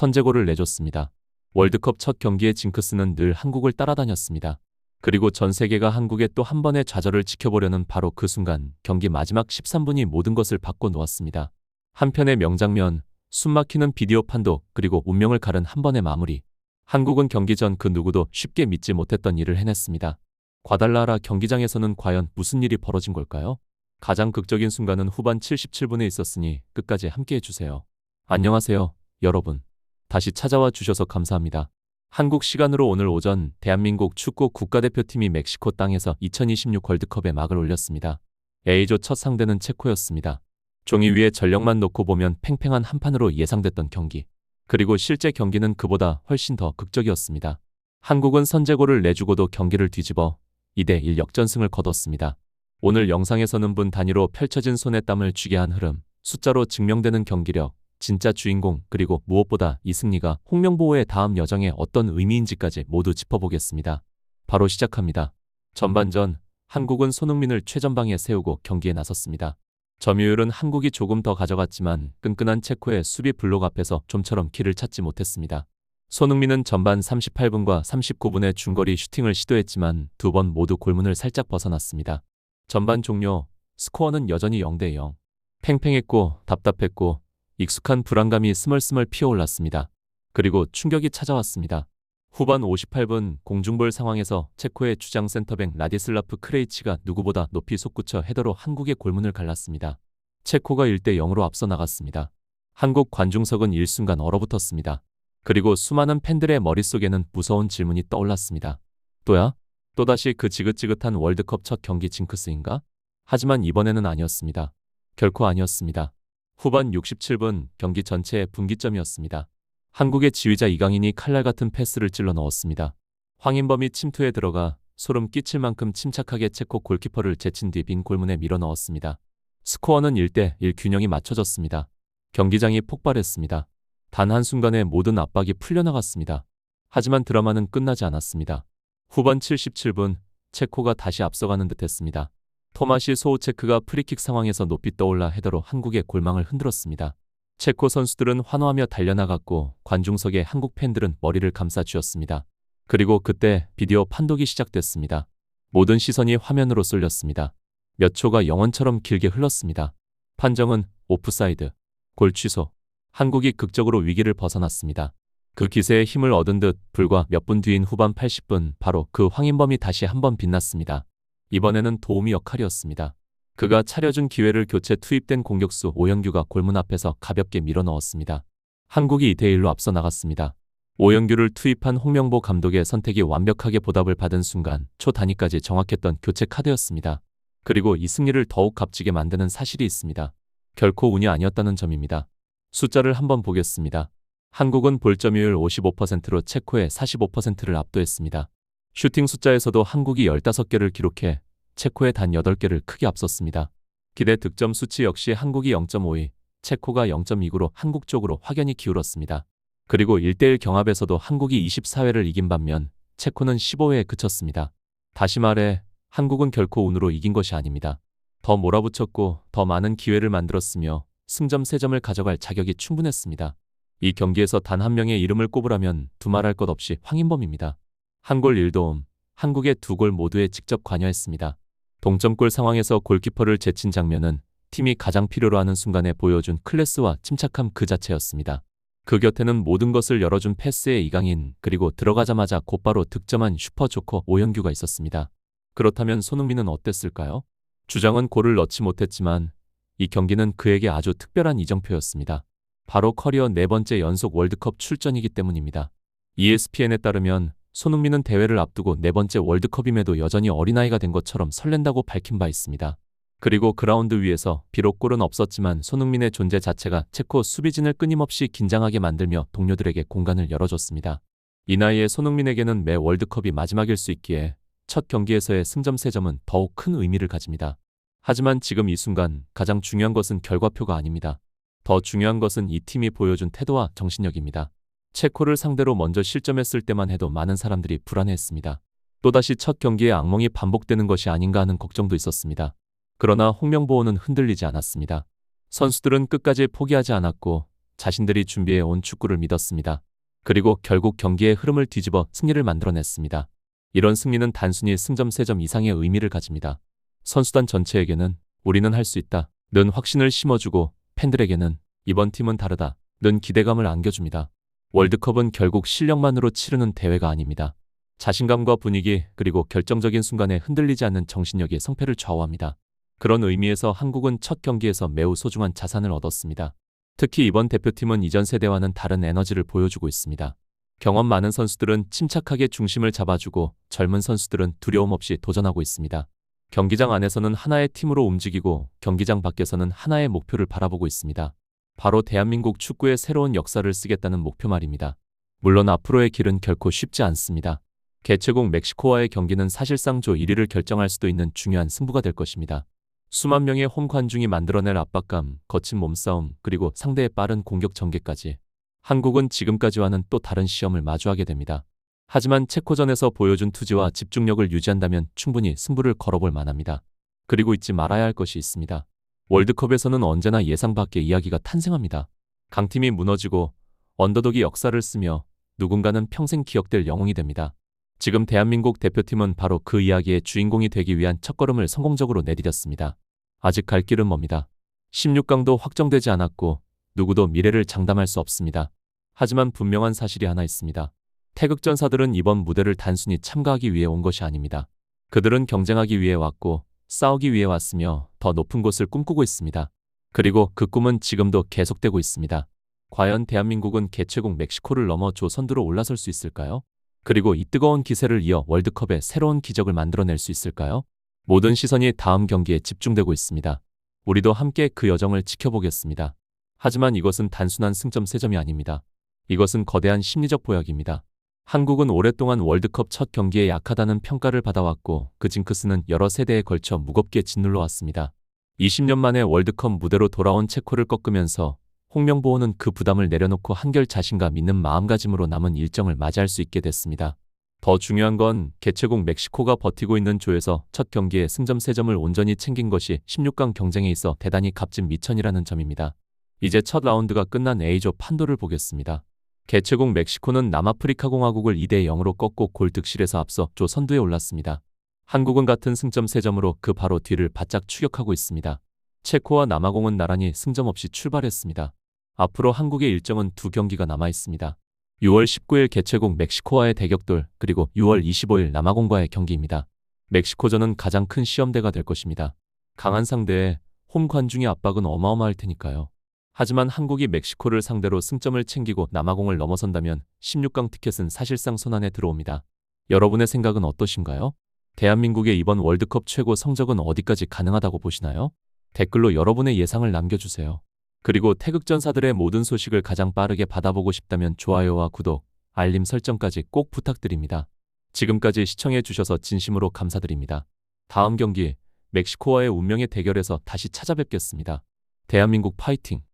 선제골을 내줬습니다. 월드컵 첫 경기의 징크스는 늘 한국을 따라다녔습니다. 그리고 전 세계가 한국의 또 한 번의 좌절을 지켜보려는 바로 그 순간 경기 마지막 13분이 모든 것을 바꿔놓았습니다. 한편의 명장면, 숨막히는 비디오 판독, 그리고 운명을 가른 한 번의 마무리. 한국은 경기 전 그 누구도 쉽게 믿지 못했던 일을 해냈습니다. 과달라하라 경기장에서는 과연 무슨 일이 벌어진 걸까요? 가장 극적인 순간은 후반 77분에 있었으니 끝까지 함께해 주세요. 안녕하세요, 여러분. 다시 찾아와 주셔서 감사합니다. 한국 시간으로 오늘 오전 대한민국 축구 국가대표팀이 멕시코 땅에서 2026 월드컵에 막을 올렸습니다. A조 첫 상대는 체코였습니다. 종이 위에 전력만 놓고 보면 팽팽한 한판으로 예상됐던 경기. 그리고 실제 경기는 그보다 훨씬 더 극적이었습니다. 한국은 선제골을 내주고도 경기를 뒤집어 2대1 역전승을 거뒀습니다. 오늘 영상에서는 분 단위로 펼쳐진 손에 땀을 쥐게 한 흐름, 숫자로 증명되는 경기력, 진짜 주인공, 그리고 무엇보다 이 승리가 홍명보의 다음 여정에 어떤 의미인지까지 모두 짚어보겠습니다. 바로 시작합니다. 전반전, 한국은 손흥민을 최전방에 세우고 경기에 나섰습니다. 점유율은 한국이 조금 더 가져갔지만 끈끈한 체코의 수비 블록 앞에서 좀처럼 길을 찾지 못했습니다. 손흥민은 전반 38분과 39분에 중거리 슈팅을 시도했지만 두 번 모두 골문을 살짝 벗어났습니다. 전반 종료, 스코어는 여전히 0대0. 팽팽했고 답답했고 익숙한 불안감이 스멀스멀 피어올랐습니다. 그리고 충격이 찾아왔습니다. 후반 58분 공중볼 상황에서 체코의 주장 센터백 라디슬라프 크레이치가 누구보다 높이 솟구쳐 헤더로 한국의 골문을 갈랐습니다. 체코가 1대0으로 앞서 나갔습니다. 한국 관중석은 일순간 얼어붙었습니다. 그리고 수많은 팬들의 머릿속에는 무서운 질문이 떠올랐습니다. 또야? 또다시 그 지긋지긋한 월드컵 첫 경기 징크스인가? 하지만 이번에는 아니었습니다. 결코 아니었습니다. 후반 67분 경기 전체의 분기점이었습니다. 한국의 지휘자 이강인이 칼날 같은 패스를 찔러 넣었습니다. 황인범이 침투에 들어가 소름 끼칠 만큼 침착하게 체코 골키퍼를 제친 뒤 빈 골문에 밀어 넣었습니다. 스코어는 1대1 균형이 맞춰졌습니다. 경기장이 폭발했습니다. 단 한순간에 모든 압박이 풀려나갔습니다. 하지만 드라마는 끝나지 않았습니다. 후반 77분 체코가 다시 앞서가는 듯했습니다. 토마시 소우체크가 프리킥 상황에서 높이 떠올라 헤더로 한국의 골망을 흔들었습니다. 체코 선수들은 환호하며 달려나갔고 관중석의 한국 팬들은 머리를 감싸쥐었습니다. 그리고 그때 비디오 판독이 시작됐습니다. 모든 시선이 화면으로 쏠렸습니다. 몇 초가 영원처럼 길게 흘렀습니다. 판정은 오프사이드, 골 취소. 한국이 극적으로 위기를 벗어났습니다. 그 기세에 힘을 얻은 듯 불과 몇 분 뒤인 후반 80분 바로 그 황인범이 다시 한번 빛났습니다. 이번에는 도우미 역할이었습니다. 그가 차려준 기회를 교체 투입된 공격수 오영규가 골문 앞에서 가볍게 밀어 넣었습니다. 한국이 2대1로 앞서 나갔습니다. 오영규를 투입한 홍명보 감독의 선택이 완벽하게 보답을 받은 순간 초 단위까지 정확했던 교체 카드였습니다. 그리고 이 승리를 더욱 값지게 만드는 사실이 있습니다. 결코 운이 아니었다는 점입니다. 숫자를 한번 보겠습니다. 한국은 볼점유율 55%로 체코의 45%를 압도했습니다. 슈팅 숫자에서도 한국이 15개를 기록해 체코의 단 8개를 크게 앞섰습니다. 기대 득점 수치 역시 한국이 0.52, 체코가 0.29로 한국 쪽으로 확연히 기울었습니다. 그리고 1대1 경합에서도 한국이 24회를 이긴 반면 체코는 15회에 그쳤습니다. 다시 말해 한국은 결코 운으로 이긴 것이 아닙니다. 더 몰아붙였고 더 많은 기회를 만들었으며 승점 3점을 가져갈 자격이 충분했습니다. 이 경기에서 단 한 명의 이름을 꼽으라면 두말할 것 없이 황인범입니다. 한 골 1도움, 한국의 2골 모두에 직접 관여했습니다. 동점골 상황에서 골키퍼를 제친 장면은 팀이 가장 필요로 하는 순간에 보여준 클래스와 침착함 그 자체였습니다. 그 곁에는 모든 것을 열어준 패스의 이강인, 그리고 들어가자마자 곧바로 득점한 슈퍼조커 오영규가 있었습니다. 그렇다면 손흥민은 어땠을까요? 주장은 골을 넣지 못했지만 이 경기는 그에게 아주 특별한 이정표였습니다. 바로 커리어 4번째 연속 월드컵 출전이기 때문입니다. ESPN에 따르면 손흥민은 대회를 앞두고 4번째 월드컵임에도 여전히 어린아이가 된 것처럼 설렌다고 밝힌 바 있습니다. 그리고 그라운드 위에서 비록 골은 없었지만 손흥민의 존재 자체가 체코 수비진을 끊임없이 긴장하게 만들며 동료들에게 공간을 열어줬습니다. 이 나이에 손흥민에게는 매 월드컵이 마지막일 수 있기에 첫 경기에서의 승점 3점은 더욱 큰 의미를 가집니다. 하지만 지금 이 순간 가장 중요한 것은 결과표가 아닙니다. 더 중요한 것은 이 팀이 보여준 태도와 정신력입니다. 체코를 상대로 먼저 실점했을 때만 해도 많은 사람들이 불안해했습니다. 또다시 첫 경기의 악몽이 반복되는 것이 아닌가 하는 걱정도 있었습니다. 그러나 홍명보는 흔들리지 않았습니다. 선수들은 끝까지 포기하지 않았고 자신들이 준비해 온 축구를 믿었습니다. 그리고 결국 경기의 흐름을 뒤집어 승리를 만들어냈습니다. 이런 승리는 단순히 승점 3점 이상의 의미를 가집니다. 선수단 전체에게는 우리는 할 수 있다 는 확신을 심어주고, 팬들에게는 이번 팀은 다르다 는 기대감을 안겨줍니다. 월드컵은 결국 실력만으로 치르는 대회가 아닙니다. 자신감과 분위기, 그리고 결정적인 순간에 흔들리지 않는 정신력이 성패를 좌우합니다. 그런 의미에서 한국은 첫 경기에서 매우 소중한 자산을 얻었습니다. 특히 이번 대표팀은 이전 세대와는 다른 에너지를 보여주고 있습니다. 경험 많은 선수들은 침착하게 중심을 잡아주고, 젊은 선수들은 두려움 없이 도전하고 있습니다. 경기장 안에서는 하나의 팀으로 움직이고, 경기장 밖에서는 하나의 목표를 바라보고 있습니다. 바로 대한민국 축구의 새로운 역사를 쓰겠다는 목표 말입니다. 물론 앞으로의 길은 결코 쉽지 않습니다. 개최국 멕시코와의 경기는 사실상 조 1위를 결정할 수도 있는 중요한 승부가 될 것입니다. 수만 명의 홈 관중이 만들어낼 압박감, 거친 몸싸움, 그리고 상대의 빠른 공격 전개까지, 한국은 지금까지와는 또 다른 시험을 마주하게 됩니다. 하지만 체코전에서 보여준 투지와 집중력을 유지한다면 충분히 승부를 걸어볼 만합니다. 그리고 잊지 말아야 할 것이 있습니다. 월드컵에서는 언제나 예상 밖의 이야기가 탄생합니다. 강팀이 무너지고 언더독이 역사를 쓰며 누군가는 평생 기억될 영웅이 됩니다. 지금 대한민국 대표팀은 바로 그 이야기의 주인공이 되기 위한 첫걸음을 성공적으로 내디뎠습니다. 아직 갈 길은 멉니다. 16강도 확정되지 않았고 누구도 미래를 장담할 수 없습니다. 하지만 분명한 사실이 하나 있습니다. 태극전사들은 이번 무대를 단순히 참가하기 위해 온 것이 아닙니다. 그들은 경쟁하기 위해 왔고, 싸우기 위해 왔으며 더 높은 곳을 꿈꾸고 있습니다. 그리고 그 꿈은 지금도 계속되고 있습니다. 과연 대한민국은 개최국 멕시코를 넘어 조선두로 올라설 수 있을까요? 그리고 이 뜨거운 기세를 이어 월드컵에 새로운 기적을 만들어낼 수 있을까요? 모든 시선이 다음 경기에 집중되고 있습니다. 우리도 함께 그 여정을 지켜보겠습니다. 하지만 이것은 단순한 승점 3점이 아닙니다. 이것은 거대한 심리적 보약입니다. 한국은 오랫동안 월드컵 첫 경기에 약하다는 평가를 받아왔고, 그 징크스는 여러 세대에 걸쳐 무겁게 짓눌러 왔습니다. 20년 만에 월드컵 무대로 돌아온 체코를 꺾으면서 홍명보호는 그 부담을 내려놓고 한결 자신감 있는 마음가짐으로 남은 일정을 맞이할 수 있게 됐습니다. 더 중요한 건 개최국 멕시코가 버티고 있는 조에서 첫 경기에 승점 3점을 온전히 챙긴 것이 16강 경쟁에 있어 대단히 값진 미천이라는 점입니다. 이제 첫 라운드가 끝난 A조 판도를 보겠습니다. 개최국 멕시코는 남아프리카 공화국을 2대0으로 꺾고 골 득실에서 앞서 조 선두에 올랐습니다. 한국은 같은 승점 3점으로 그 바로 뒤를 바짝 추격하고 있습니다. 체코와 남아공은 나란히 승점 없이 출발했습니다. 앞으로 한국의 일정은 2경기가 남아 있습니다. 6월 19일 개최국 멕시코와의 대격돌, 그리고 6월 25일 남아공과의 경기입니다. 멕시코전은 가장 큰 시험대가 될 것입니다. 강한 상대에 홈 관중의 압박은 어마어마할 테니까요. 하지만 한국이 멕시코를 상대로 승점을 챙기고 남아공을 넘어선다면 16강 티켓은 사실상 손안에 들어옵니다. 여러분의 생각은 어떠신가요? 대한민국의 이번 월드컵 최고 성적은 어디까지 가능하다고 보시나요? 댓글로 여러분의 예상을 남겨주세요. 그리고 태극전사들의 모든 소식을 가장 빠르게 받아보고 싶다면 좋아요와 구독, 알림 설정까지 꼭 부탁드립니다. 지금까지 시청해주셔서 진심으로 감사드립니다. 다음 경기 멕시코와의 운명의 대결에서 다시 찾아뵙겠습니다. 대한민국 파이팅!